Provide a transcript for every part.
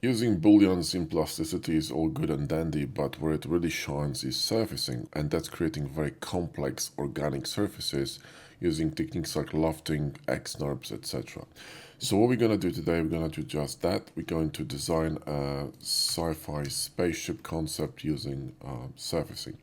Using booleans in plasticity is all good and dandy, but where it really shines is surfacing, and that's creating very complex organic surfaces using techniques like lofting, X-NURBS, etc. So what we're going to do today, we're going to do just that. We're going to design a sci-fi spaceship concept using surfacing.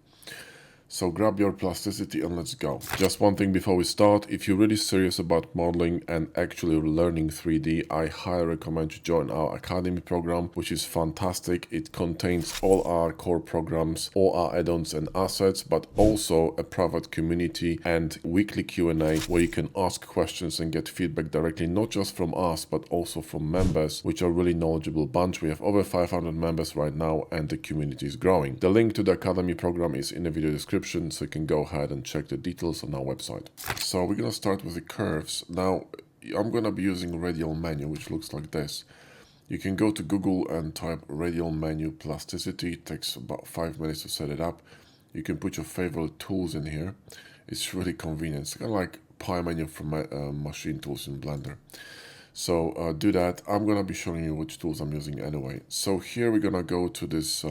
So grab your plasticity and let's go. Just one thing before we start, if you're really serious about modeling and actually learning 3D, I highly recommend you join our Academy program, which is fantastic. It contains all our core programs, all our add-ons and assets, but also a private community and weekly Q&A where you can ask questions and get feedback directly, not just from us, but also from members, which are really knowledgeable bunch. We have over 500 members right now and the community is growing. The link to the Academy program is in the video description, so you can go ahead and check the details on our website. So we're going to start with the curves. Now I'm going to be using radial menu, which looks like this. You can go to Google and type radial menu plasticity. It takes about 5 minutes to set it up. You can put your favorite tools in here. It's really convenient. It's kind of like Pi menu from machine tools in Blender. So do that. I'm going to be showing you which tools I'm using anyway. So here we're going to go to this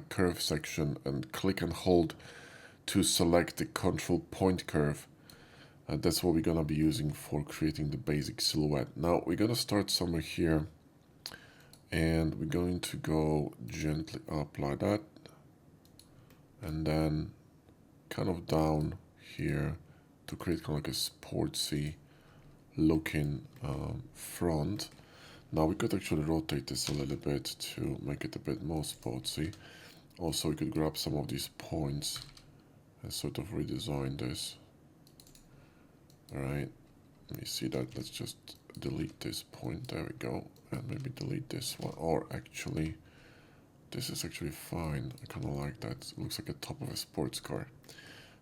curve section and click and hold to select the control point curve. That's what we're going to be using for creating the basic silhouette. Now we're going to start somewhere here and we're going to go gently up like that and then kind of down here to create kind of like a sportsy looking front. Now we could actually rotate this a little bit to make it a bit more sportsy. Also we could grab some of these points and sort of redesign this. Alright, let me see that. Let's just delete this point. There we go. And maybe delete this one. Or actually, this is actually fine. I kind of like that. It looks like the top of a sports car.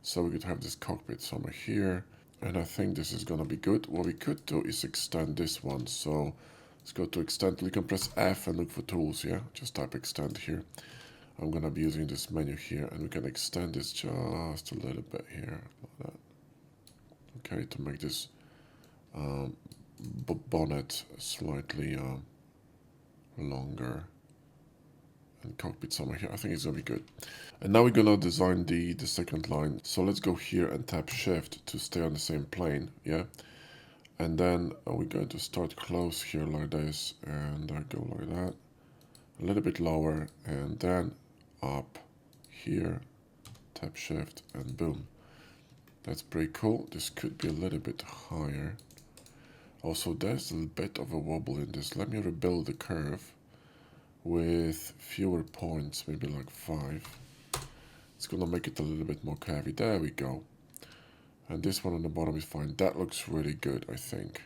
So we could have this cockpit somewhere here. And I think this is going to be good. What we could do is extend this one. So let's go to extend. We can press F and look for tools, yeah? Just type extend here. I'm going to be using this menu here, and we can extend this just a little bit here, like that. Okay, to make this bonnet slightly longer, and cockpit somewhere here. I think it's going to be good. And now we're going to design the second line. So let's go here and tap Shift to stay on the same plane, yeah? And then we're going to start close here like this, and go like that. A little bit lower, and then up here, tap Shift, and boom. That's pretty cool. This could be a little bit higher. Also, there's a bit of a wobble in this. Let me rebuild the curve with fewer points, maybe like 5. It's gonna make it a little bit more curvy. There we go. And this one on the bottom is fine. That looks really good, I think.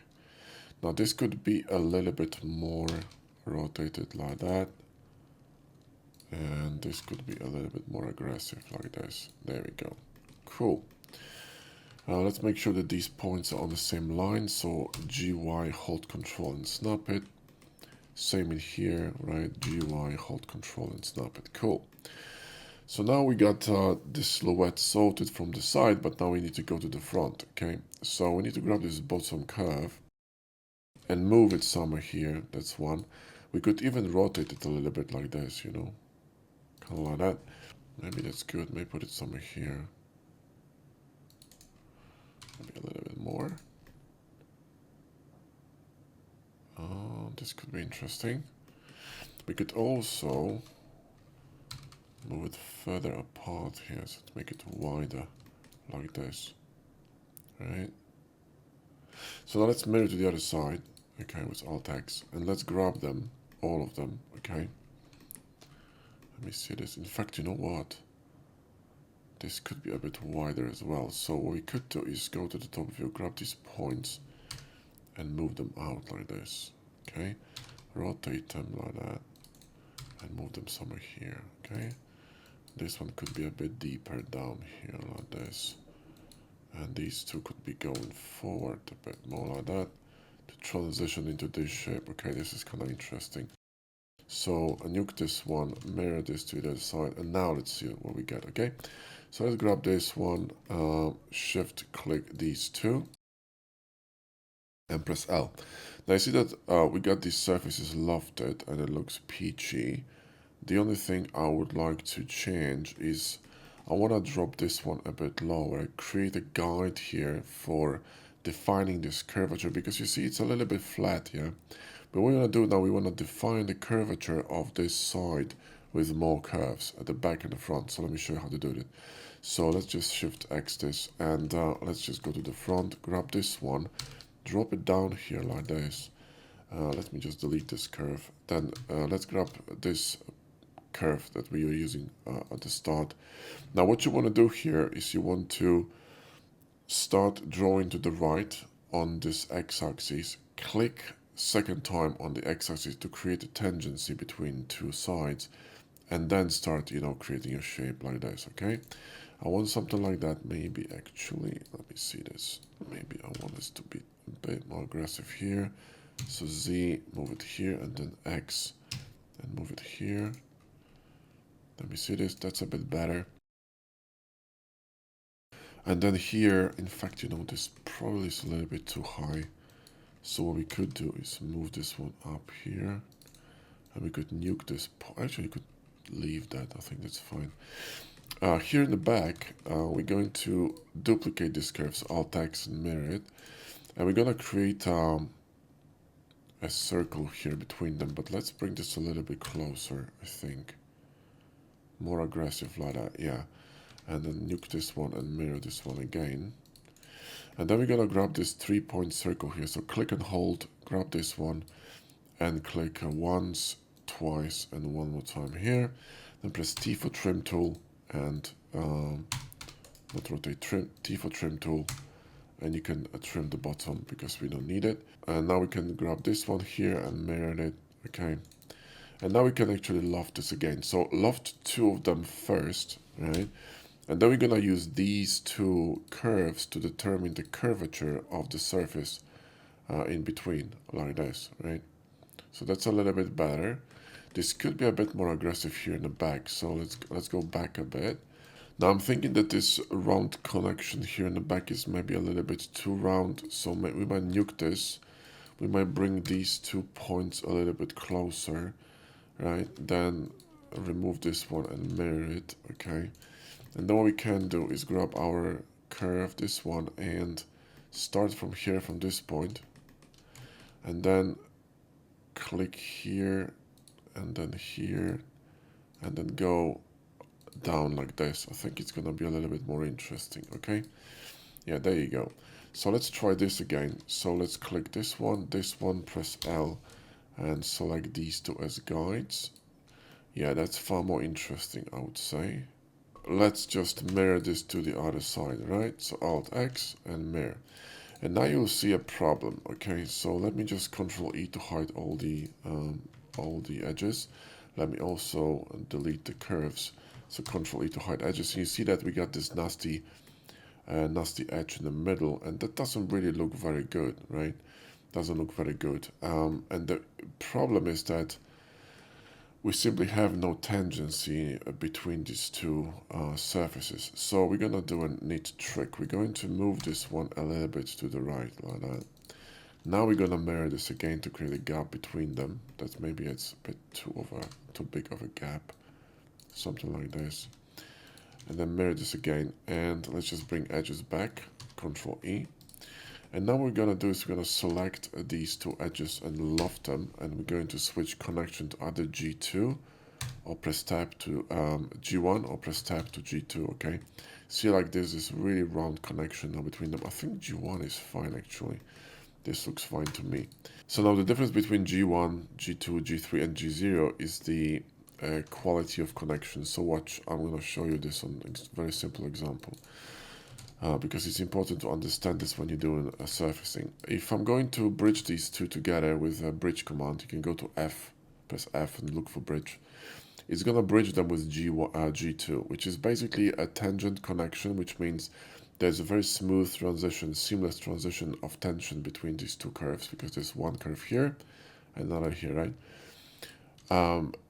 Now this could be a little bit more rotated like that. And this could be a little bit more aggressive like this. There we go. Cool. Let's make sure that these points are on the same line. So GY, hold control and snap it. Same in here, right? GY, hold control and snap it. Cool. So now we got this silhouette sorted from the side, but now we need to go to the front, okay? So we need to grab this bottom curve and move it somewhere here. That's one. We could even rotate it a little bit like this, you know? Kind of like that. Maybe that's good. Maybe put it somewhere here. Maybe a little bit more. Oh, this could be interesting. We could also move it further apart here, so to make it wider, like this. Right? So now let's mirror to the other side, okay, with Alt X, and let's grab them, all of them, okay? Let me see this. In fact, you know what? This could be a bit wider as well. So what we could do is go to the top view, grab these points, and move them out like this, okay? Rotate them like that, and move them somewhere here, okay? This one could be a bit deeper down here like this. And these two could be going forward a bit more like that to transition into this shape. Okay, this is kind of interesting. So nuke this one, mirror this to the other side, and now let's see what we get, okay? So let's grab this one, shift click these two, and press L. Now you see that we got these surfaces lofted and it looks peachy. The only thing I would like to change is I want to drop this one a bit lower, create a guide here for defining this curvature, because you see it's a little bit flat here. But what we want to do now, we want to define the curvature of this side with more curves at the back and the front. So let me show you how to do it. So let's just Shift X this, and let's just go to the front, grab this one, drop it down here like this. Let me just delete this curve. Then let's grab this curve that we were using at the start. Now what you want to do here is you want to start drawing to the right on this x-axis, click second time on the x-axis to create a tangency between two sides, and then start, creating a shape like this, okay? I want something like that. Maybe actually, let me see this. Maybe I want this to be a bit more aggressive here. So Z, move it here, and then X, and move it here. Let me see this. That's a bit better. And then here, in fact, this probably is a little bit too high. So what we could do is move this one up here, and we could nuke this. Actually, you could leave that. I think that's fine. Here in the back, we're going to duplicate these curves, Alt X, and mirror it. And we're going to create a circle here between them. But let's bring this a little bit closer, I think. More aggressive like that, yeah. And then nuke this one and mirror this one again. And then we're going to grab this 3-point circle here. So click and hold, grab this one, and click once, twice, and one more time here. Then press T for trim tool, and not rotate, T for trim tool, and you can trim the bottom because we don't need it. And now we can grab this one here and mirror it, okay? And now we can actually loft this again. So loft two of them first, right? And then we're gonna use these two curves to determine the curvature of the surface in between, like this, right? So that's a little bit better. This could be a bit more aggressive here in the back. So let's go back a bit. Now I'm thinking that this round connection here in the back is maybe a little bit too round. So we might nuke this. We might bring these 2 points a little bit closer, right? Then remove this one and mirror it, okay? And then what we can do is grab our curve, this one, and start from here, from this point, and then click here, and then here, and then go down like this. I think it's gonna be a little bit more interesting, okay? Yeah, there you go. So let's try this again. So let's click this one, press L, and select these two as guides. Yeah, that's far more interesting, I would say. Let's just mirror this to the other side, right? So Alt X and mirror. And now you'll see a problem, okay? So let me just Control E to hide all the edges. Let me also delete the curves. So Control E to hide edges. And you see that we got this nasty edge in the middle, and that doesn't really look very good, right? Doesn't look very good. And the problem is that we simply have no tangency between these two surfaces. So we're gonna do a neat trick. We're going to move this one a little bit to the right, like that. Now we're gonna mirror this again to create a gap between them. That's maybe it's a bit too big of a gap, something like this. And then mirror this again, and let's just bring edges back. Control E. And now what we're going to do is we're going to select these two edges and loft them, and we're going to switch connection to either G2 or press tab to G1 or press tab to G2, okay? See, like this really round connection now between them. I think G1 is fine actually. This looks fine to me. So now the difference between G1, G2, G3 and G0 is the quality of connection. So watch, I'm going to show you this on a very simple example. Because it's important to understand this when you're doing a surfacing. If I'm going to bridge these two together with a bridge command, you can go to F, press F and look for bridge. It's going to bridge them with G2, which is basically a tangent connection, which means there's a very smooth transition, seamless transition of tension between these two curves, because there's one curve here, another here, right?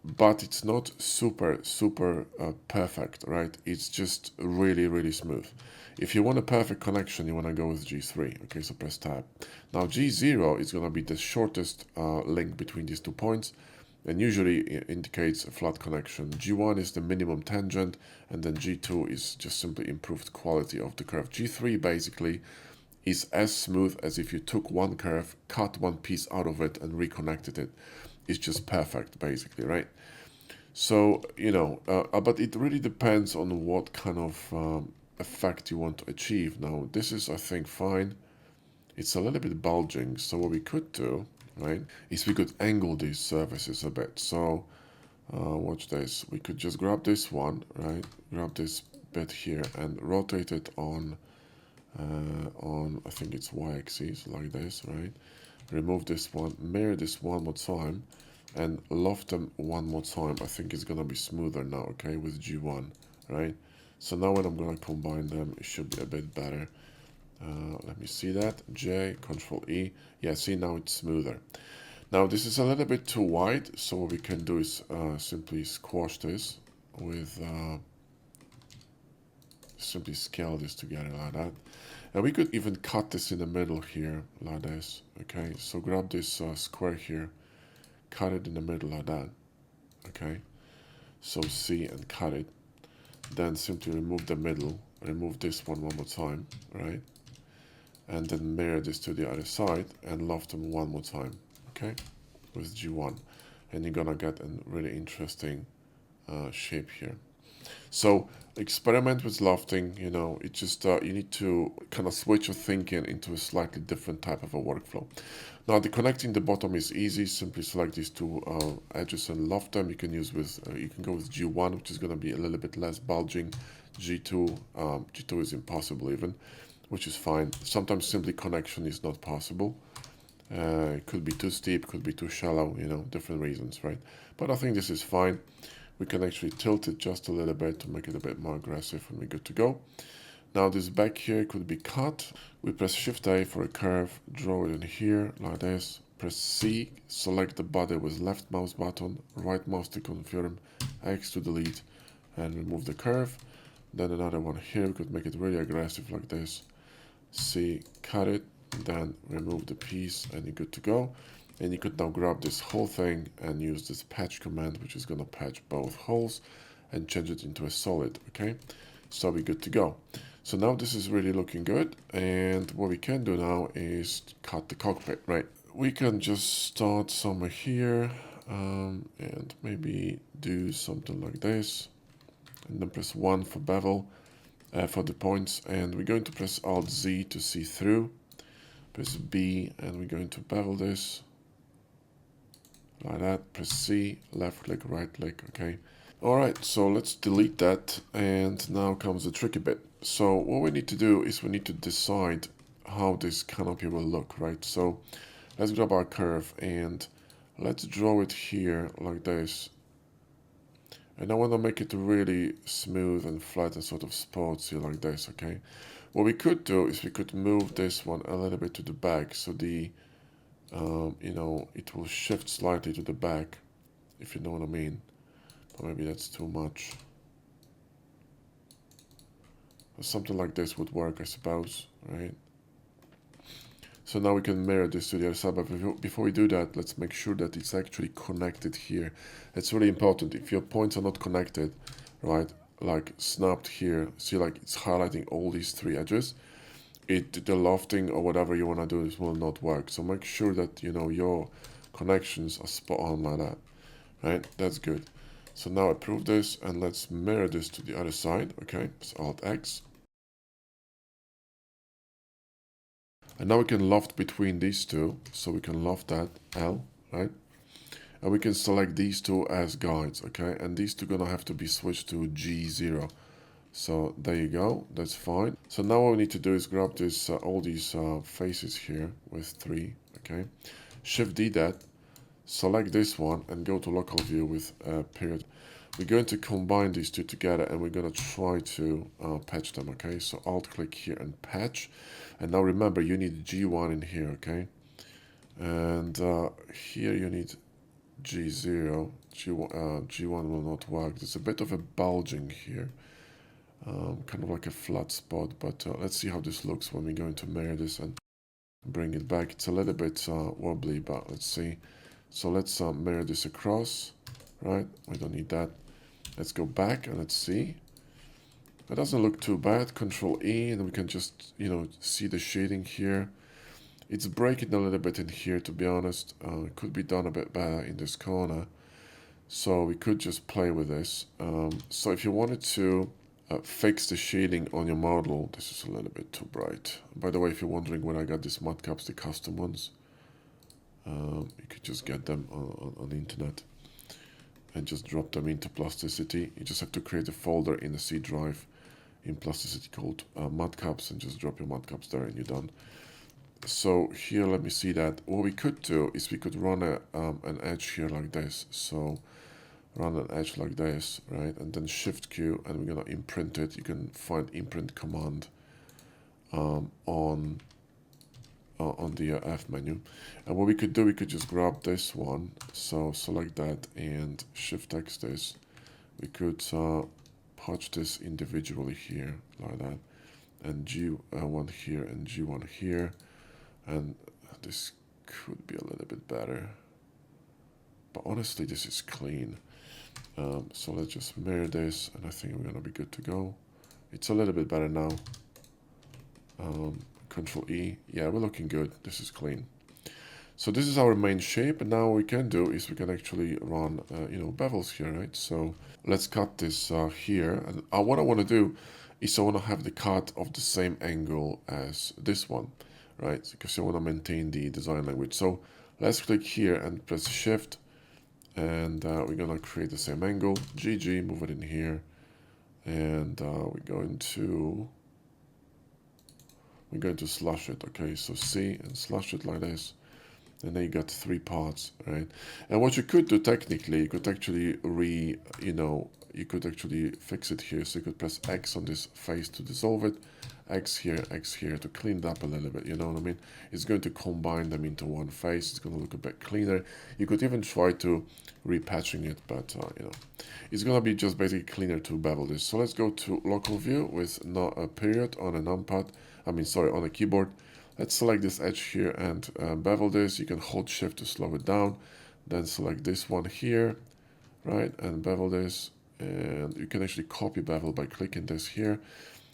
but it's not super perfect, right? It's just really smooth. If you want a perfect connection, you want to go with G3. Okay, so press tab. Now G0 is going to be the shortest link between these 2 points, and usually it indicates a flat connection. G1 is the minimum tangent, and then G2 is just simply improved quality of the curve. G3 basically is as smooth as if you took one curve, cut one piece out of it, and reconnected it. It's just perfect, basically, right? So, but it really depends on what kind of effect you want to achieve. Now, this is, I think, fine. It's a little bit bulging, so what we could do, right, is we could angle these surfaces a bit. So, watch this. We could just grab this one, right, grab this bit here and rotate it on, I think it's y-axis, like this, right? Remove this one, mirror this one more time, and loft them one more time. I think it's gonna be smoother now, okay, with G1, right? So now when I'm gonna combine them, it should be a bit better. Let me see that. J, Control E. Yeah, see, now it's smoother. Now this is a little bit too wide, so what we can do is simply squash this with, simply scale this together like that. And we could even cut this in the middle here, like this, okay? So grab this square here, cut it in the middle like that, okay? So C and cut it. Then simply remove the middle, remove this one more time, right? And then mirror this to the other side and loft them one more time, okay? With G1. And you're gonna get a really interesting shape here. So experiment with lofting, it just, you need to kind of switch your thinking into a slightly different type of a workflow. Now the connecting the bottom is easy. Simply select these two edges and loft them. You can use with, you can go with G1, which is going to be a little bit less bulging. G2, G2 is impossible even, which is fine. Sometimes simply connection is not possible. It could be too steep, could be too shallow, different reasons, right? But I think this is fine. We can actually tilt it just a little bit to make it a bit more aggressive and we're good to go. Now this back here could be cut. We press Shift A for a curve, draw it in here like this. Press C, select the body with left mouse button, right mouse to confirm, X to delete, and remove the curve. Then another one here, we could make it really aggressive like this. C, cut it, then remove the piece, and you're good to go. And you could now grab this whole thing and use this patch command, which is gonna patch both holes and change it into a solid, okay? So we're good to go. So now this is really looking good, and what we can do now is cut the cockpit, right? We can just start somewhere here, and maybe do something like this, and then press 1 for bevel, for the points, and we're going to press Alt Z to see through, press B, and we're going to bevel this, like that, press C, left click, right click, okay? Alright, so let's delete that, and now comes the tricky bit. So what we need to do is we need to decide how this canopy will look, right? So let's grab our curve and let's draw it here like this. And I want to make it really smooth and flat and sort of sporty like this, okay? What we could do is we could move this one a little bit to the back, so the, it will shift slightly to the back, if you know what I mean. But maybe that's too much. Something like this would work, I suppose, right? So now we can mirror this to the other side, but before we do that, let's make sure that it's actually connected here. It's really important. If your points are not connected, right, like snapped here, see, like it's highlighting all these 3 edges, the lofting or whatever you want to do will not work. So make sure that, your connections are spot on like that, right? That's good. So now approve this, and let's mirror this to the other side, okay? So Alt X. And now we can loft between these two, so we can loft that, L, right? And we can select these two as guides, okay? And these two gonna have to be switched to G0. So there you go, that's fine. So now what we need to do is grab this, all these faces here with 3, okay? Shift D that, select this one and go to local view with period. We're going to combine these two together and we're going to try to patch them, okay? So Alt click here and patch. And now remember, you need G1 in here, okay? And here you need G0, G1 will not work. There's a bit of a bulging here, kind of like a flat spot, but let's see how this looks when we're going to mirror this and bring it back. It's a little bit wobbly, but let's see. So let's mirror this across, right? We don't need that. Let's go back and let's see. It doesn't look too bad. Control E, and we can just, see the shading here. It's breaking a little bit in here, to be honest. It could be done a bit better in this corner. So we could just play with this. So if you wanted to fix the shading on your model, this is a little bit too bright. By the way, if you're wondering where I got these mud caps, the custom ones, you could just get them on the internet and just drop them into Plasticity. You just have to create a folder in the C drive in Plasticity called mud caps, and just drop your mud caps there and you're done. So here, let me see that. What we could do is we could run an edge here like this. So run an edge like this, right? And then Shift Q, and we're gonna imprint it. You can find imprint command on the F menu. And what we could do, we could just grab this one. So select that and Shift X this. We could patch this individually here like that, and G1 here and G1 here, and this could be a little bit better. But honestly, this is clean. So let's just mirror this, and I think we're gonna be good to go. It's a little bit better now. Control E. Yeah, we're looking good. This is clean. So this is our main shape, and now what we can do is we can actually run, bevels here, right? So let's cut this here, and what I want to do is I want to have the cut of the same angle as this one, right? Because I want to maintain the design language. So let's click here and press Shift, and we're gonna create the same angle. GG, move it in here, and we're going to slash it. Okay, so C and slash it like this, and then you got 3 parts, right? And what you could do technically, you could actually you could actually fix it here. So you could press X on this face to dissolve it, X here to clean it up a little bit, you know what I mean? It's going to combine them into one face. It's going to look a bit cleaner. You could even try to repatching it, but it's going to be just basically cleaner to bevel this. So let's go to local view with no period on a numpad, on a keyboard. Let's select this edge here and bevel this. You can hold Shift to slow it down, then select this one here, right, and bevel this. And you can actually copy bevel by clicking this here.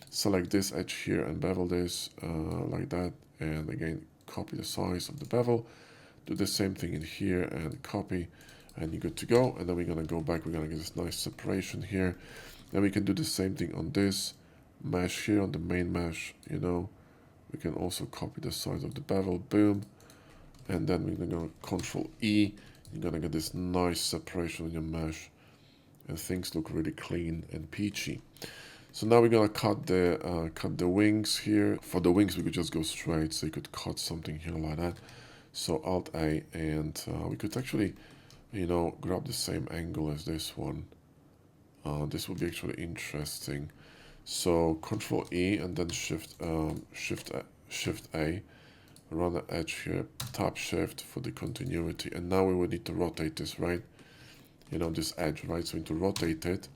Select this edge here and bevel this like that, and again copy the size of the bevel. Do the same thing in here and copy, and you're good to go. And then we're gonna go back. We're gonna get this nice separation here, and we can do the same thing on this mesh here, on the main mesh. We can also copy the size of the bevel, boom, and then we're gonna Control E. You're gonna get this nice separation on your mesh, and things look really clean and peachy. So now we're gonna cut the wings here. For the wings, we could just go straight, so you could cut something here like that. So Alt A, and we could actually, grab the same angle as this one. This would be actually interesting. So Control E and then Shift A, run the edge here, tap Shift for the continuity, and now we would need to rotate this, right? This edge, right? So we need to rotate it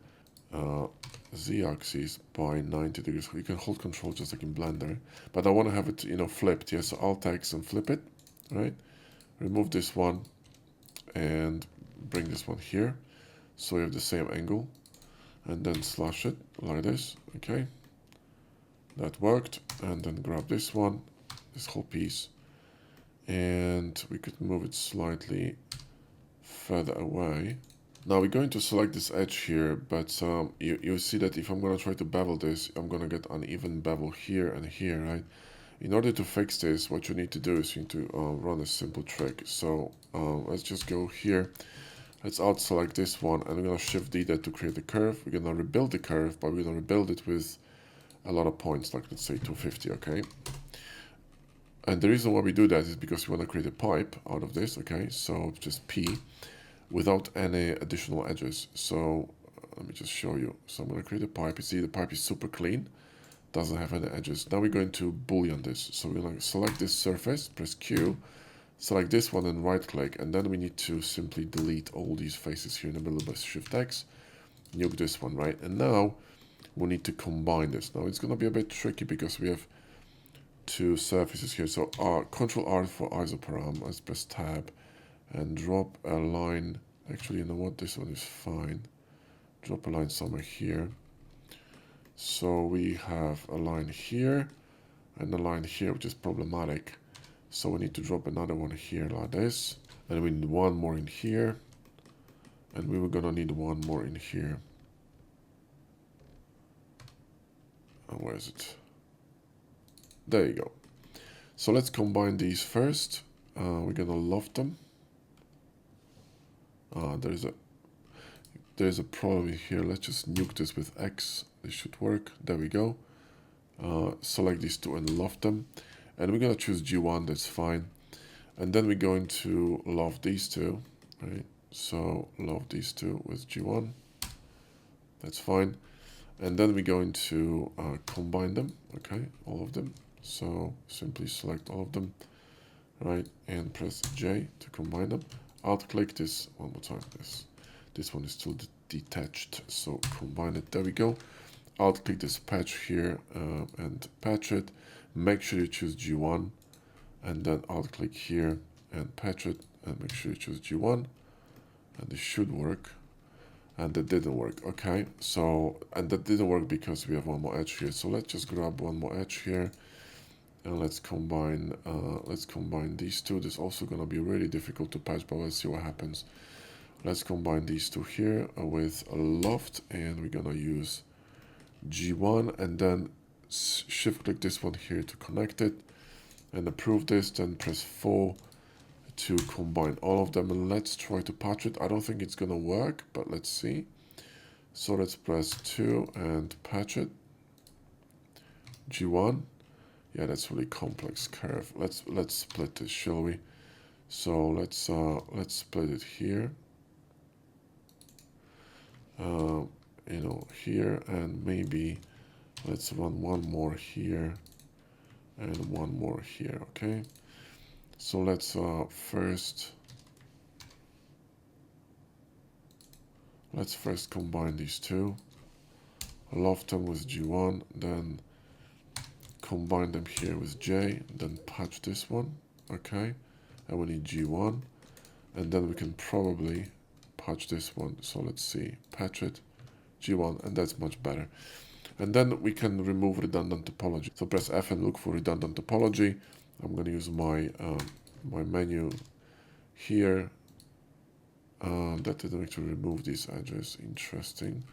Z-axis by 90 degrees. You can hold Control just like in Blender, but I want to have it, flipped. Yeah, so Alt X and flip it, right? Remove this one and bring this one here, so we have the same angle, and then slash it like this. Okay, that worked. And then grab this one, this whole piece, and we could move it slightly further away. Now we're going to select this edge here, but you see that if I'm going to try to bevel this, I'm going to get uneven bevel here and here, right? In order to fix this, what you need to do is you need to run a simple trick. So let's just go here. Let's select this one, and we're going to Shift D that to create a curve. We're going to rebuild the curve, but we're going to rebuild it with a lot of points, like let's say 250, okay? And the reason why we do that is because we want to create a pipe out of this, okay? So just P, without any additional edges. So let me just show you. So I'm going to create a pipe. You see the pipe is super clean, doesn't have any edges. Now we're going to boolean this. So we're going to select this surface, press Q, select this one and right click, and then we need to simply delete all these faces here in the middle by Shift X, nuke this one, right? And now we need to combine this. Now it's going to be a bit tricky because we have two surfaces here. So Control R for isoparam, let's press tab and drop a line. Actually, you know what, this one is fine. Drop a line somewhere here. So we have a line here and a line here, which is problematic. So we need to drop another one here like this. And we need one more in here. And we were gonna need one more in here. And where is it? There you go. So let's combine these first. We're gonna loft them. There's a problem here. Let's just nuke this with X. This should work. There we go. Select these two and loft them. And we're gonna choose G1, that's fine. And then we're going to loft these two, right? So loft these two with G1. That's fine. And then we're going to combine them, okay? All of them. So simply select all of them, right? And press J to combine them. Alt click this one more time. This one is still detached, so combine it. There we go. Alt click this patch here and patch it. Make sure you choose G1, and then alt click here and patch it, and make sure you choose G1, and this should work. And that didn't work. Okay, so and that didn't work because we have one more edge here. So let's just grab one more edge here, and let's combine these two. This is also gonna be really difficult to patch, but let's see what happens. Let's combine these two here with a loft, and we're gonna use G1, and then shift click this one here to connect it, and approve this. Then press 4 to combine all of them, and let's try to patch it. I don't think it's gonna work, but let's see. So let's press 2 and patch it. G1. Yeah, that's really complex curve. Let's split this, shall we? So let's split it here. You know, here, and maybe let's run one more here and one more here. Okay. So let's first combine these two. Loft them with G1, then combine them here with J, then patch this one. Okay. And we need G1, and then we can probably patch this one. So let's see, patch it, G1, and that's much better. And then we can remove redundant topology. So press F and look for redundant topology. I'm going to use my my menu here. That didn't actually remove these edges. Interesting.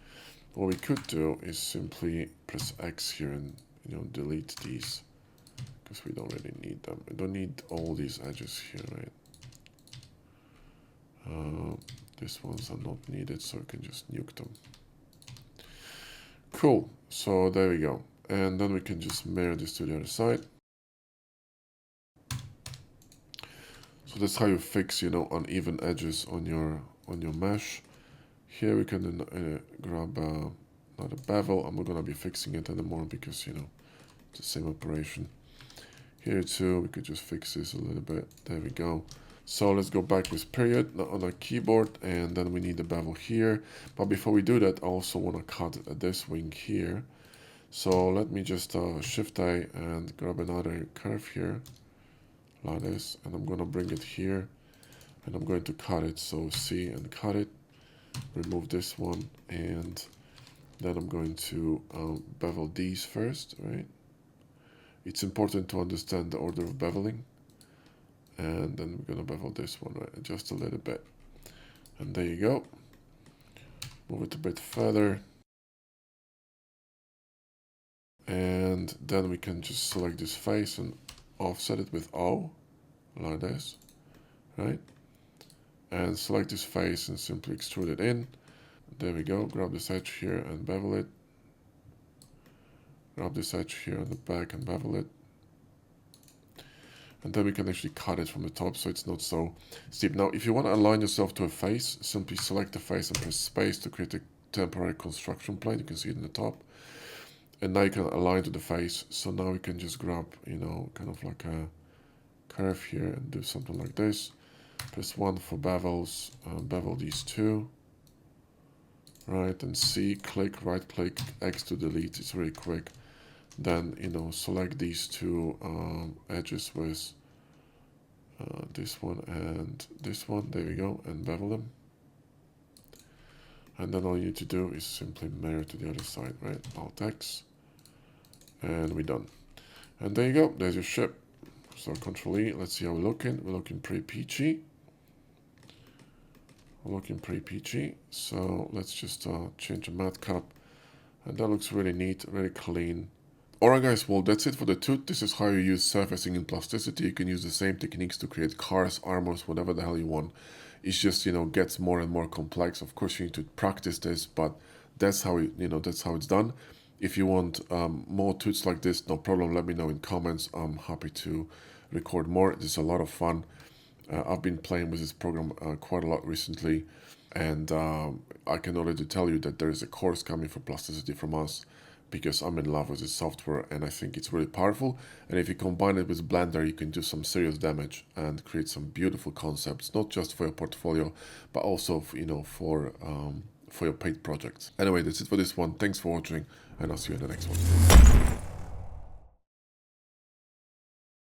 What we could do is simply press X here and delete these, because we don't really need them. We don't need all these edges here, right? These ones are not needed, so we can just nuke them. Cool. So there we go. And then we can just mirror this to the other side. So that's how you fix, uneven edges on your mesh. Here we can grab another bevel. I'm not gonna be fixing it anymore because it's the same operation. Here too, we could just fix this a little bit. There we go. So let's go back with period on our keyboard, and then we need the bevel here. But before we do that, I also want to cut this wing here. So let me just Shift A and grab another curve here, like this, and I'm going to bring it here, and I'm going to cut it. So C and cut it, remove this one, and then I'm going to bevel these first, right? It's important to understand the order of beveling. And then we're going to bevel this one, right, just a little bit. And there you go. Move it a bit further. And then we can just select this face and offset it with O, like this, right? And select this face and simply extrude it in. There we go. Grab this edge here and bevel it. Grab this edge here on the back and bevel it. And then we can actually cut it from the top so it's not so steep. Now, if you want to align yourself to a face, simply select the face and press space to create a temporary construction plane. You can see it in the top. And now you can align to the face. So now we can just grab, kind curve here and do something like this. Press 1 for bevels, bevel these two, right, and C, click, right click, X to delete, it's really quick. Then, select these two edges with this one and this one, there we go, and bevel them. And then all you need to do is simply mirror to the other side, right, Alt X, and we're done. And there you go, there's your ship. So Control E, let's see how we're looking. We're looking pretty peachy. So let's just change the matte cup. And that looks really neat, really clean. Alright guys, well that's it for the tooth. This is how you use surfacing in Plasticity. You can use the same techniques to create cars, armors, whatever the hell you want. It's just, gets more and more complex. Of course you need to practice this, but that's how that's how it's done. If you want more tools like this, no problem, let me know in comments. I'm happy to record more. This is a lot of fun. I've been playing with this program quite a lot recently, and I can already tell you that there is a course coming for Plasticity from us, because I'm in love with this software and I think it's really powerful. And if you combine it with Blender, you can do some serious damage and create some beautiful concepts, not just for your portfolio, but also for your paid projects. Anyway, that's it for this one. Thanks for watching, and I'll see you in the next one.